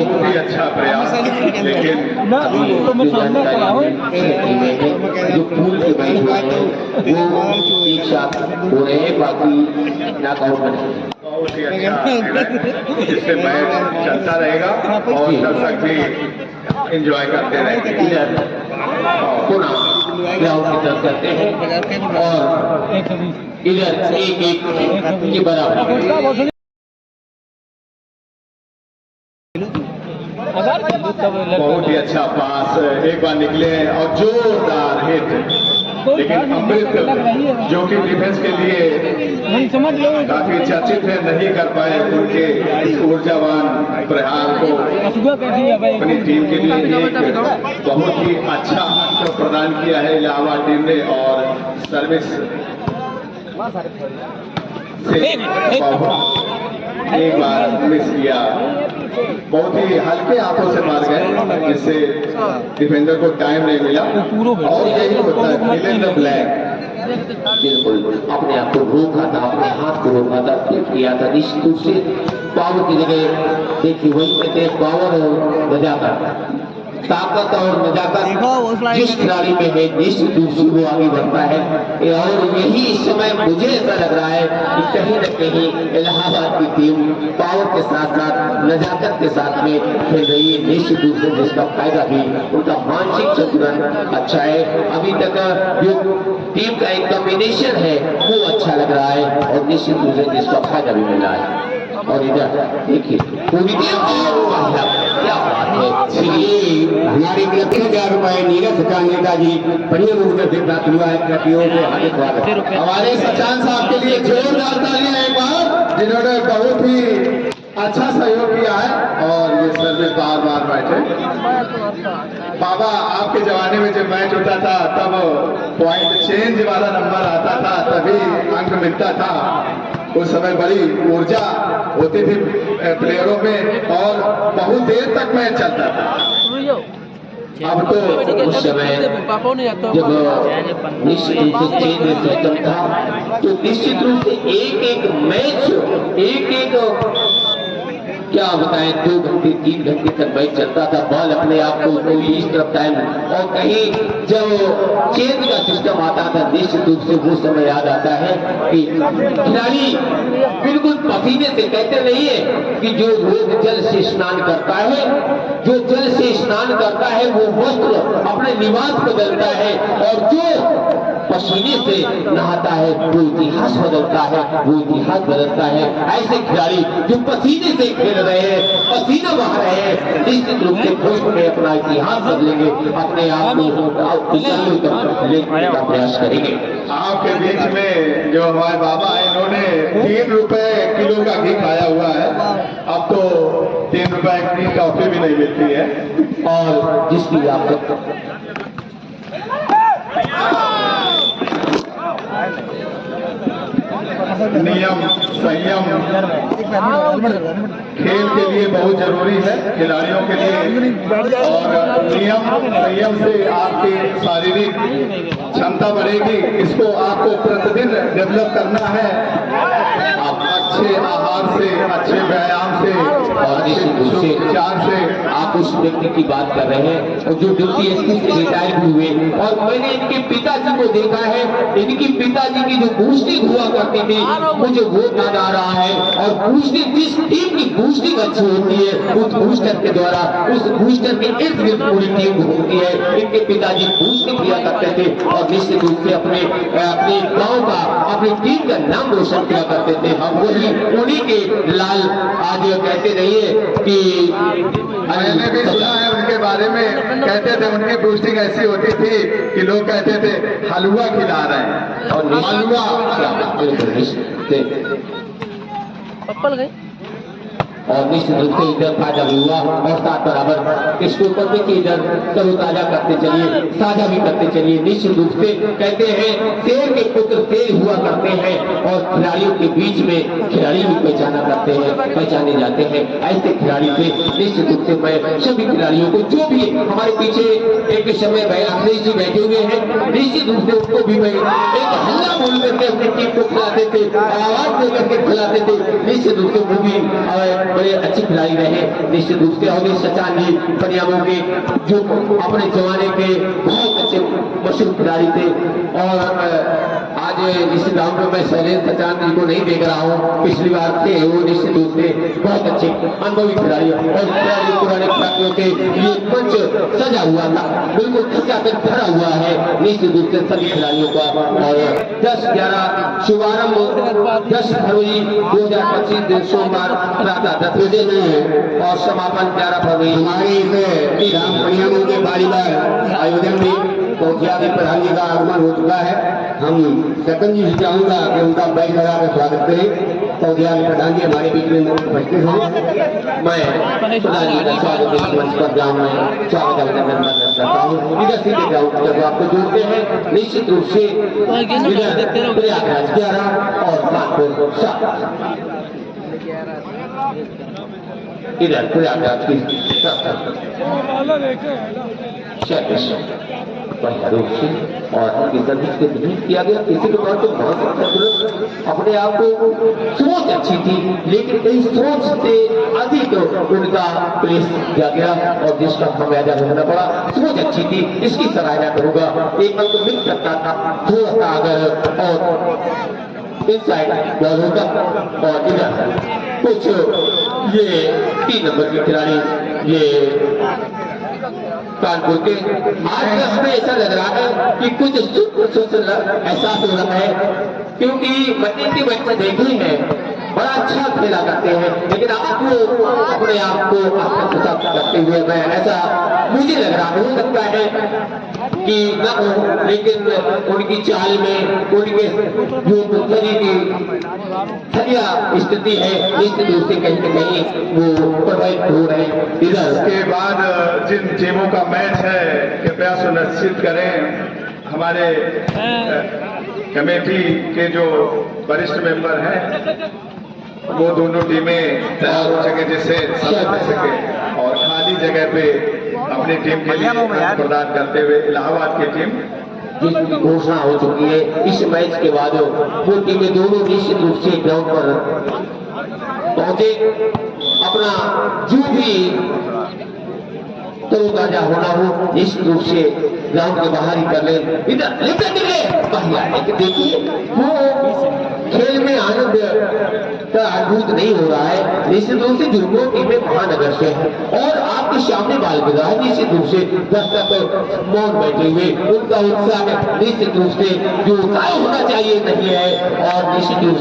बहुत ही अच्छा प्रयास, लेकिन तो मैं सामने खड़ा हूँ। जो पूल के बने हुए हैं वो एक साथ हो रहे हैं, बाकी नॉकआउट बने हैं। बहुत ही अच्छा इससे मैच चलता रहेगा और दर्शक भी एंजॉय करते रहेंगे। इधर पुनः ग्राउंड की तरफ करते हैं और इधर एक के बराबर बहुत ही अच्छा पास, एक बार निकले और जोरदार हिट, लेकिन अमृत जो कि डिफेंस के लिए समझ लो काफी चर्चित है, नहीं कर पाए उनके इस ऊर्जावान प्रहार को अपनी टीम के लिए एक बहुत ही अच्छा अंक प्रदान किया है इलाहाबाद टीम ने। और सर्विस से एक बार मिस किया, बहुत ही हल्के हाथों से मार गए, जिससे डिफेंडर को टाइम नहीं मिला। और यही होता है फिल इन द ब्लैंक। बिल्कुल अपने आप को रोका था, अपने हाथ को रोका था, फ्लिप किया था निश्चित रूप से। पावर की जगह देखिए वही कहते हैं पावर और नजाकत, ताकत और नजाकत जिस खिलाड़ी में है निश्चित रूप से वो आगे बढ़ता है। और यही इस समय मुझे ऐसा लग रहा है कि कहीं न कहीं इलाहाबाद की टीम पावर के साथ साथ नजाकत के साथ में खेल रही है, निश्चित रूप से जिसका फायदा भी उनका मानसिक संतुलन अच्छा है। अभी तक जो टीम का एक कॉम्बिनेशन है वो अच्छा लग रहा है और निश्चित रूप से जिसका फायदा भी मिल रहा है। और इधर देखिए पूरी क्या बात है, हमारे 30,000 रुपए नीरज सचान नेताजी बढ़िया रूप से प्राप्त हुआ है। प्रतियों से हार्दिक स्वागत। हमारे सचान साहब के लिए जोरदार तालियां एक बार, जिन्होंने बहुत ही अच्छा सहयोग किया है और ये सर में बार बार बैठे। बाबा आपके जमाने में जब मैच होता था तब पॉइंट चेंज वाला नंबर आता था, तभी अंक मिलता था। उस समय बड़ी ऊर्जा होती थी प्लेयरों में और बहुत देर तक मैच चलता था। अब तो उस समय जब निश्चित रूप से चेंज सिस्टम था तो निश्चित रूप से एक मैच एक क्या बताएं 2 घंटे 3 घंटे तक मैच चलता था। बॉल अपने आप को कोई इस तरफ टाइम और कहीं जब चेंज का सिस्टम आता था निश्चित रूप से वो समय याद आता है कि खिलाड़ी बिल्कुल पसीने से, कहते नहीं है कि जो रोज जल से स्नान करता है, जो जल से स्नान करता है वो वस्त्र अपने निवास बदलता है, और जो पसीने से नहाता है वो इतिहास बदलता है, वो इतिहास बदलता है। ऐसे खिलाड़ी जो पसीने से खेल रहे हैं, पसीना बहा रहे हैं, निश्चित रूप से भविष्य में अपना इतिहास बदलेंगे, अपने आप को लेने का प्रयास करेंगे। आपके बीच में जो हमारे बाबा है, इन्होंने 3 रुपए किलो का घी खाया हुआ है। अब तो 3 रुपए की टॉफी भी नहीं मिलती है। और जिसकी आप नियम संयम खेल के लिए बहुत जरूरी है, खिलाड़ियों के लिए। और नियम संयम से आपकी शारीरिक क्षमता बढ़ेगी, इसको आपको प्रतिदिन डेवलप करना है। आप अच्छे आहार से, अच्छे व्यायाम से और अच्छे उपचार से। आप उस व्यक्ति की बात कर रहे हैं और जो ड्यूटी एसपी से रिटायर हुए, और मैंने इनके पिताजी को देखा है, इनकी पिताजी की जो बूस्टिंग हुआ करती थी मुझे वो याद आ रहा है। और बूस्टिंग, जिस टीम की बूस्टिंग अच्छी होती है उस बूस्टर के द्वारा, उस बूस्टर के इर्द गिर्द पूरी टीम घूमती है। इनके पिताजी बूस्टिंग किया करते थे और निश्चित रूप से अपने गांव का, अपनी टीम का नाम रोशन किया करते थे। हम वही उन्हीं के लाल आज कहते नहीं है कि मैंने भी सुना है उनके बारे में, कहते थे उनकी बूस्टिंग ऐसी होती थी कि लोग कहते थे हलवा खिला रहे हैं। और हलवा पप्पल गई और निश्चित रूप से इधर फायदा भी हुआ और साथ बराबर इसके ऊपर देखिए इधर तरोताजा करते चलिए, साझा भी करते चलिए। निश्चित रूप से कहते हैं शेर के पुत्र शेर हुआ करते हैं और खिलाड़ियों के बीच में खिलाड़ी भी पहचाना करते हैं, पहचाने जाते हैं। ऐसे खिलाड़ी से निश्चित रूप से मैं सभी खिलाड़ियों को, जो भी हमारे पीछे एक समय भाई अखिलेश जी बैठे हुए हैं, निश्चित रूप से उनको भी मैं एक हल्ला बोल करके अपनी टीम को खिलाते थे, आवाज देकर के खिलाते थे। निश्चित रूप से वो भी बड़े अच्छे खिलाड़ी रहे निश्चित रूप से। और सचान जी पनियामों के जो अपने जमाने के बहुत अच्छे मशहूर खिलाड़ी थे। और आज इस ग्राउंड में मैं शैलेंद्र सचान जी को नहीं देख रहा हूँ, पिछली बार थे वो निश्चित रूप से बहुत अच्छे अनुभवी खिलाड़ी। और पुराने खिलाड़ियों के लिए मंच सजा हुआ था, बिल्कुल खचा कर भरा हुआ है निश्चित रूप से सभी खिलाड़ियों का। और 10-11 शुभारंभ 10 फरवरी 2025 दिन सोमवार प्रातः 10 बजे में और समापन 11 फरवरी। हमारे इस राम पनियामों के बालीबाल आयोजन में कोठिया के प्रधान जी का आगमन हो चुका है। हम सरपंच जी से चाहूंगा कि उनका बैग लगा कर स्वागत करें। कोठिया के प्रधान जी हमारे बीच में उपस्थित हैं। मैं प्रधान जी का स्वागत इस मंच पर ग्राउंड में स्वागत करता हूँ। इधर सीधे ग्राउंड जब आपको जोड़ते हैं निश्चित रूप से प्रयागराज 11 और कानपुर 7 इधर प्रयागराज की रूप से और उनकी सर्विस के विजिट किया गया। किसी के तौर पर बहुत अपने आप को सोच अच्छी थी, लेकिन कई सोच से अधिक उनका प्लेस किया गया और जिसका खामियाजा भुगतना पड़ा। सोच अच्छी थी, इसकी सराहना करूंगा। एक बार तो मिल सकता था थोड़ा सा अगर और इनसाइड बॉल होता। और इधर कुछ ये 3 नंबर के खिलाड़ी ये कानपुर के आज हमें ऐसा लग रहा है कि कुछ एहसास हो रहा है, क्योंकि बच्चे के बच्चे देखे हैं बड़ा अच्छा खेला करते हैं, लेकिन आपको अपने आप को करते हुए मैं ऐसा मुझे लग रहा हो सकता है कि न हो, लेकिन उनकी चाल में उनके जो शरीर की सरिया स्थिति है निश्चित रूप से कहीं न कहीं वो प्रभावित हो रहे हैं। इधर के बाद जिन टीमों का मैच है कृपया सुनिश्चित करें। हमारे कमेटी के जो वरिष्ठ मेंबर हैं वो दोनों टीमें तैयार हो सके, जिससे समय मिल सके और खाली जगह पे अपनी टीम के लिए प्रदान करते हुए इलाहाबाद की टीम जिसकी घोषणा हो चुकी है। इस मैच के बाद वो टीमें दोनों निश्चित रूप से ग्राउंड पर पहुंचे, अपना जो भी तरोताजा होना हो निश्चित रूप से ग्राउंड के बाहर ही कर ले। इधर लेकर देखिए वो खेल में आनंद का अद्भुत नहीं हो रहा है। निश्चित रूप से जुर्मों टीमें महानगर से और आपके सामने बाल गिरा है। निश्चित रूप से दर्शक मौन बैठे हुए उनका उत्साह निश्चित रूप से जो उत्साह होना चाहिए नहीं है और निश्चित रूप